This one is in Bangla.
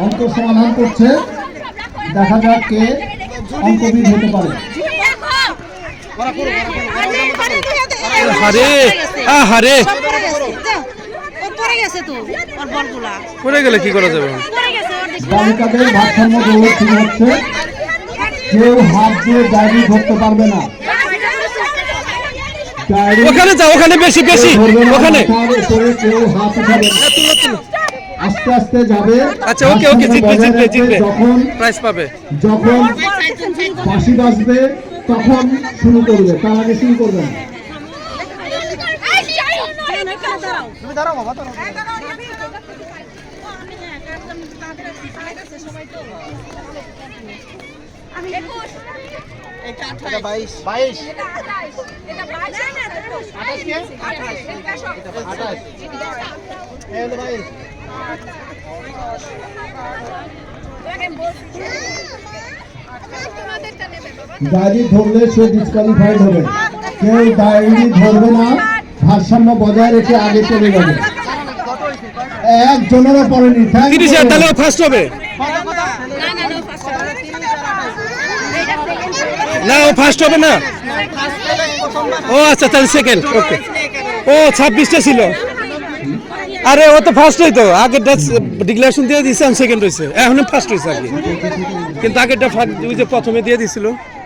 অঙ্ক সমাধান করছে, দেখা যাক কে অঙ্কবিদ হতে পারে। পড়ে গেলে কি করা যাবে? বালিকাদের ভারসাম্য দৌড় শুরু হচ্ছে, কেউ হাত দিয়ে ডায়েরি ধরতে পারবে না। ওখানে যাও, ওখানে বেশি বেশি ওখানে কেউ হাত উঠাবে না, আস্তে আস্তে যাবে। আচ্ছা ওকে ওকে, জিতবে জিতবে জিতবে, প্রাইজ পাবে। যখন বাঁশি বাজবে তখন শুরু করবে, তার আগে শুরু করবে না। ডায়েরি ধরলে সে ডিসকালিফাইড হবে, কেউ ডায়েরি ধরবে না, ভারসাম্য বজায় রেখে আগে চলে যাবে। একজনেরও পড়েনি, 30,000 তাহলে ফার্স্ট হবে না, ও ফার্স্ট হবে না। ও আচ্ছা তাহলে সেকেন্ড, ওকে। ও 26টা ছিল, আরে ও তো ফার্স্ট হইতো, আগেরটা ডিক্লারেশন দিয়ে দিয়েছে, সেকেন্ড হয়েছে, এখন ফার্স্ট হয়েছে আর কি, কিন্তু আগেরটা ওই যে প্রথমে দিয়ে দিছিল।